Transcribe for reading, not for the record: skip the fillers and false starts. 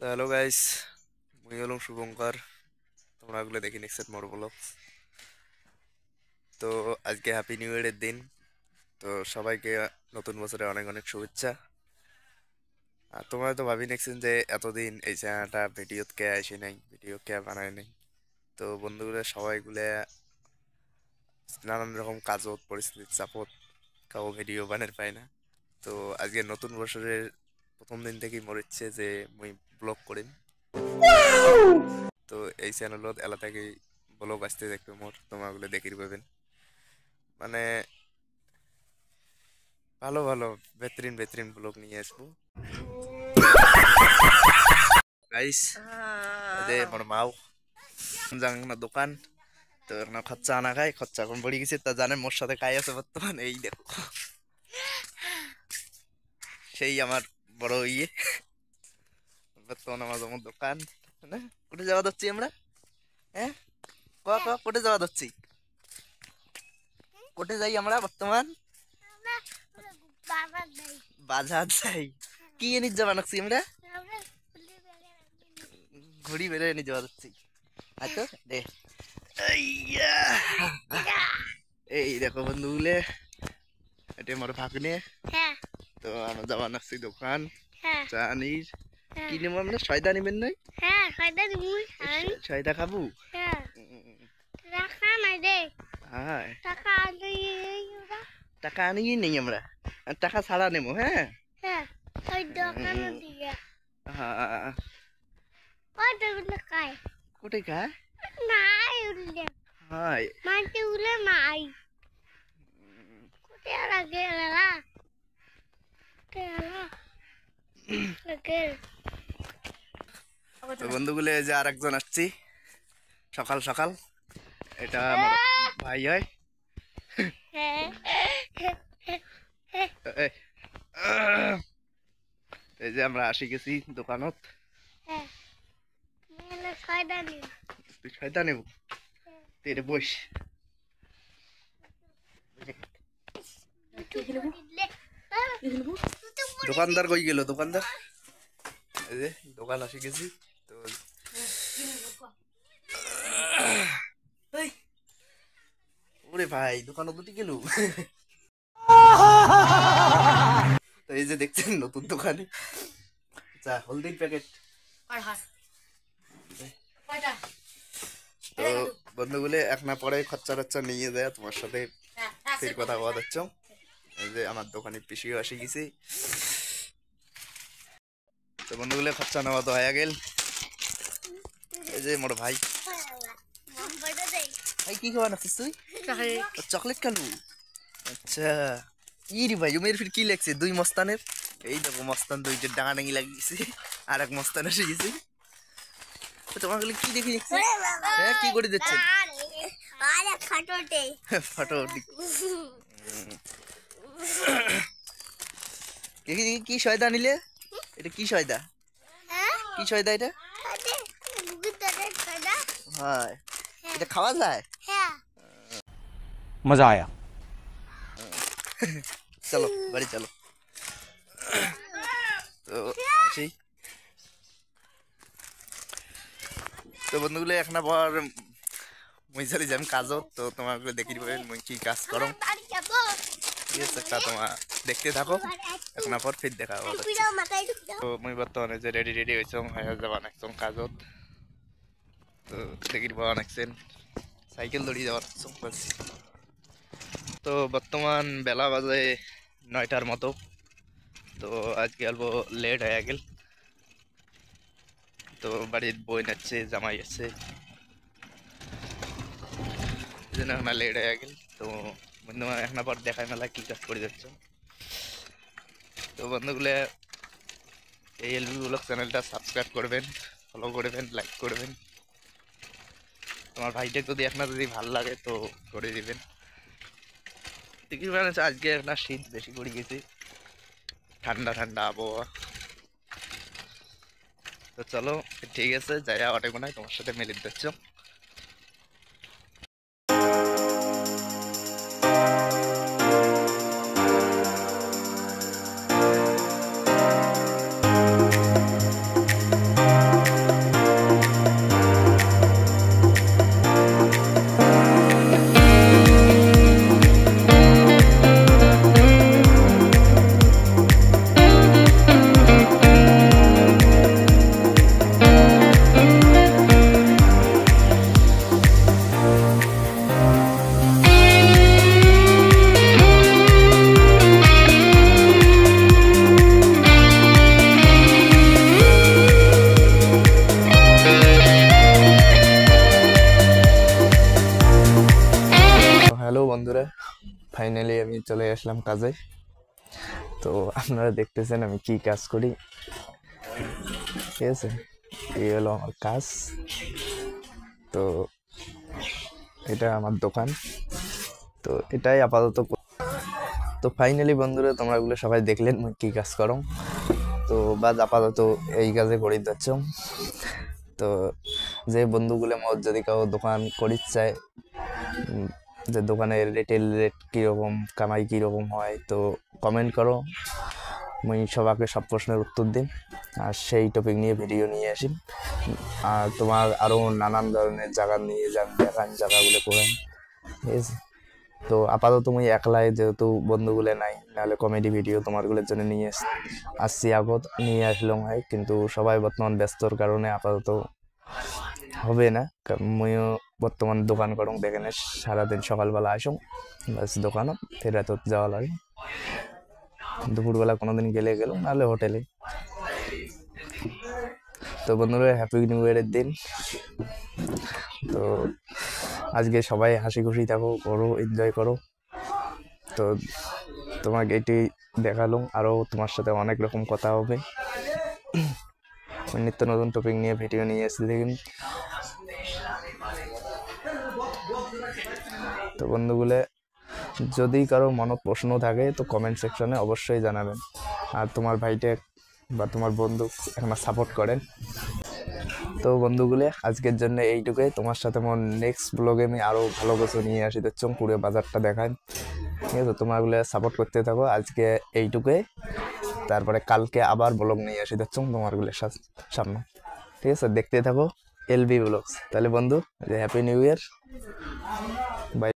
তো hello guys, মুই হলাম শুভঙ্কর। তোমরা ওগুলো দেখে নিচ্ছেন মোর ব্লগস। তো আজকে হ্যাপি নিউ ইয়ারের দিন। তো সবাইকে নতুন বছরে অনেক অনেক শুভেচ্ছা। আর তোমরা তো ভাবি নিচ্ছেন যে এতদিন এই চ্যানেলটা ভিডিও কে আসে নাই, ভিডিও কে বানায় নাই। তো বন্ধুগুলো সবাইগুলো নানান রকম কাজত পরিস্থিতির চাপত কাউ ভিডিও বানাতে পায় না। তো আজকে নতুন বছরের প্রথম দিন থেকেই মনে হচ্ছে যে মুই ব্লগ করিম। তো এই চ্যানেলত এলা থেকেই ব্লগ আসতে দেখবে মোর, তোমরা ওগুলো দেখি পাবেন। মানে ভালো ভালো বেহতরিন বেহতরিন ব্লগ নিয়ে আসবো গাইস। দে মোর মাও যাং না দোকান। তো না খরচা আনা খাই, খরচা এখন পড়ে গেছে তা জানেন মোর সাথে কাই আছে বর্তমান। এই দেখো সেই আমার বড় ইয়ে বর্তমান আমার যেমন দোকান। না কোটে যাওয়া যাচ্ছি আমরা? হ্যাঁ ক ক কোটে যাওয়া যাচ্ছি? কোটে যাই আমরা বর্তমান? বাজার যাই। কি এনে যাবা নাকছি আমরা? ঘুড়ি বেড়ে এনে যাওয়া যাচ্ছি। আচ্ছা দে আইয়া। এই দেখো বন্ধুগুলো, এটা আমার ভাগ্নে। তো আমরা যাওয়া নাকছি দোকান চা আনির। কি নেবো আমরা? সয়দা নিবেন নাই? সয়দা খাবো। হ্যাঁ টাকা আনিই নেই আমরা, আর টাকা ছাড়া নেবো। হ্যাঁ হ্যাঁ কোথায় খায়? হাই তো বন্ধুগুলো এই যে আর একজন আসছি সকাল সকাল। এটা আমার ভাই হয়। এই এই যে আমরা আসি গেছি দোকানত। তুই ছয়টা নেব? তুই এটা বস। দোকানদার কই গেল? দোকানদার এই যে দোকান আসি গেছি। তো ওরে ভাই দোকান দুটি গেল। তো এই যে দেখছেন নতুন দোকানে চা হলদির প্যাকেট। তো বন্ধুগুলো এক না পরে খরচা টচ্চা নিয়ে যায় তোমার সাথে ফের কথা বলা যাচ্ছ। এই যে আমার দোকানে পিসিও আসি গেছি। তো বন্ধুগুলো খরচা নেওয়া তো হয়ে গেল। এই যে মোর ভাই। ভাই কি খাওয়া নাছিস তুই? চকলেট খালু? আচ্ছা ই রে ভাই মেয়ের ফির কি লেগছে দুই মস্তানের? এই দেখো মস্তান দুইটা ডাঙাডাঙি লাগিয়েছে, আর এক মস্তান এসে গেছে। তোমার কি দেখে দেখছে? হ্যাঁ কি করে দিচ্ছেন? ফটো দেখি দেখি কি সয়দা নিলে? এটা কি সয়দা? কি সয়দা এটা? হ্যাঁ এটা খাওয়া যায়? मजा आया। চলো বাড়ি চলো। তো আসি। তো বন্ধুগুলো এখন আবার মুই চলে যাম কাজত। তো তোমাকে দেখি পাবেন মুই কি কাজ করো। ঠিক আছে তা তোমার দেখতে থাকো, এখন পর ফির দেখা হবে। তো মুই বর্তমানে যে রেডি রেডি হয়েছ হয়ে যাবা নাকছম কাজত। তো দেখি পাওয়া নাকছেন সাইকেল দড়িয়ে যাওয়ার পাচ্ছি। তো বর্তমান বেলা বাজে 9টার মতো। তো আজকে অল্প লেট হয়ে গেল। তো বাড়ির বই নাচছে, জামাই আছে, এখন লেট হয়ে গেল। তো বন্ধু এখন পর দেখায় মেলা কি কাজ করে যাচ্ছ। তো বন্ধুগুলো এই এলবি ব্লগ চ্যানেলটা সাবস্ক্রাইব করবেন, ফলো করবেন, লাইক করবেন। তোমার ভাইটা যদি আপনার যদি ভালো লাগে তো করে দিবেন। দেখি মানে আজকে আপনার শীত বেশি করে গেছে, ঠান্ডা ঠান্ডা আবহাওয়া। তো চলো ঠিক আছে যাই অনেক মনে হয় তোমার সাথে মিলিত দিচ্ছ। আমি চলে আসলাম কাজে। তো আপনারা দেখতেছেন আমি কি কাজ করি, ঠিক আছে। এই হলো আমার কাজ। তো এটা আমার দোকান, তো এটাই আপাতত। তো ফাইনালি বন্ধুরা, তোমরা এগুলো সবাই দেখলেন মুই কি কাজ করো। তো বাদ আপাতত এই কাজে করে যাচ্ছ। তো যে বন্ধুগুলো মত যদি কাউ দোকান করির চায়, যে দোকানের রিটেল রেট কীরকম, কামাই কীরকম হয়, তো কমেন্ট করো। মুই সবাইকে সব প্রশ্নের উত্তর দিন, আর সেই টপিক নিয়ে ভিডিও নিয়ে আসি। আর তোমার আরও নানান ধরনের জায়গা নিয়ে যান, দেখান জায়গাগুলো করেন, ঠিক আছে। তো আপাতত মুই একলাই, যেহেতু বন্ধুগুলো নাই, নাহলে কমেডি ভিডিও তোমারগুলোর জন্য নিয়ে আসছি, আগত নিয়ে আসলাম হয়, কিন্তু সবাই বর্তমান ব্যস্তর কারণে আপাতত হবে না। মুইও বর্তমান দোকান করং, দেখেন সারাদিন সকালবেলা আসুন বাস দোকানত, ফের রাত যাওয়া লাগে। দুপুরবেলা কোনোদিন গেলে গেল, নাহলে হোটেলে। তো বন্ধুরা, হ্যাপি নিউ ইয়ারের দিন। তো আজকে সবাই হাসি খুশি থাকো, করো, এনজয় করো। তো তোমাকে এটি দেখালাম, আরও তোমার সাথে অনেক রকম কথা হবে। নিত্য নতুন টপিক নিয়ে ভিডিও নিয়ে এসে দেখুন। তো বন্ধুগুলো, যদি কারো মনে প্রশ্ন থাকে তো কমেন্ট সেকশনে অবশ্যই জানাবেন। আর তোমার ভাইটে বা তোমার বন্ধু এখানে সাপোর্ট করেন। তো বন্ধুগুলো, আজকের জন্য এইটুকুই। তোমার সাথে আমার নেক্সট ব্লগে আমি আরও ভালো কিছু নিয়ে আসি, দিচ্ছ পুরো বাজারটা দেখান, ঠিক আছে। তোমারগুলো সাপোর্ট করতে থাকো। আজকে এইটুকুই, তারপরে কালকে আবার ব্লগ নিয়ে আসি দিচ্ছ তোমারগুলোর সামনে, ঠিক আছে। দেখতে থাকো এলবি ব্লগস। তাহলে বন্ধু, হ্যাপি নিউ ইয়ার।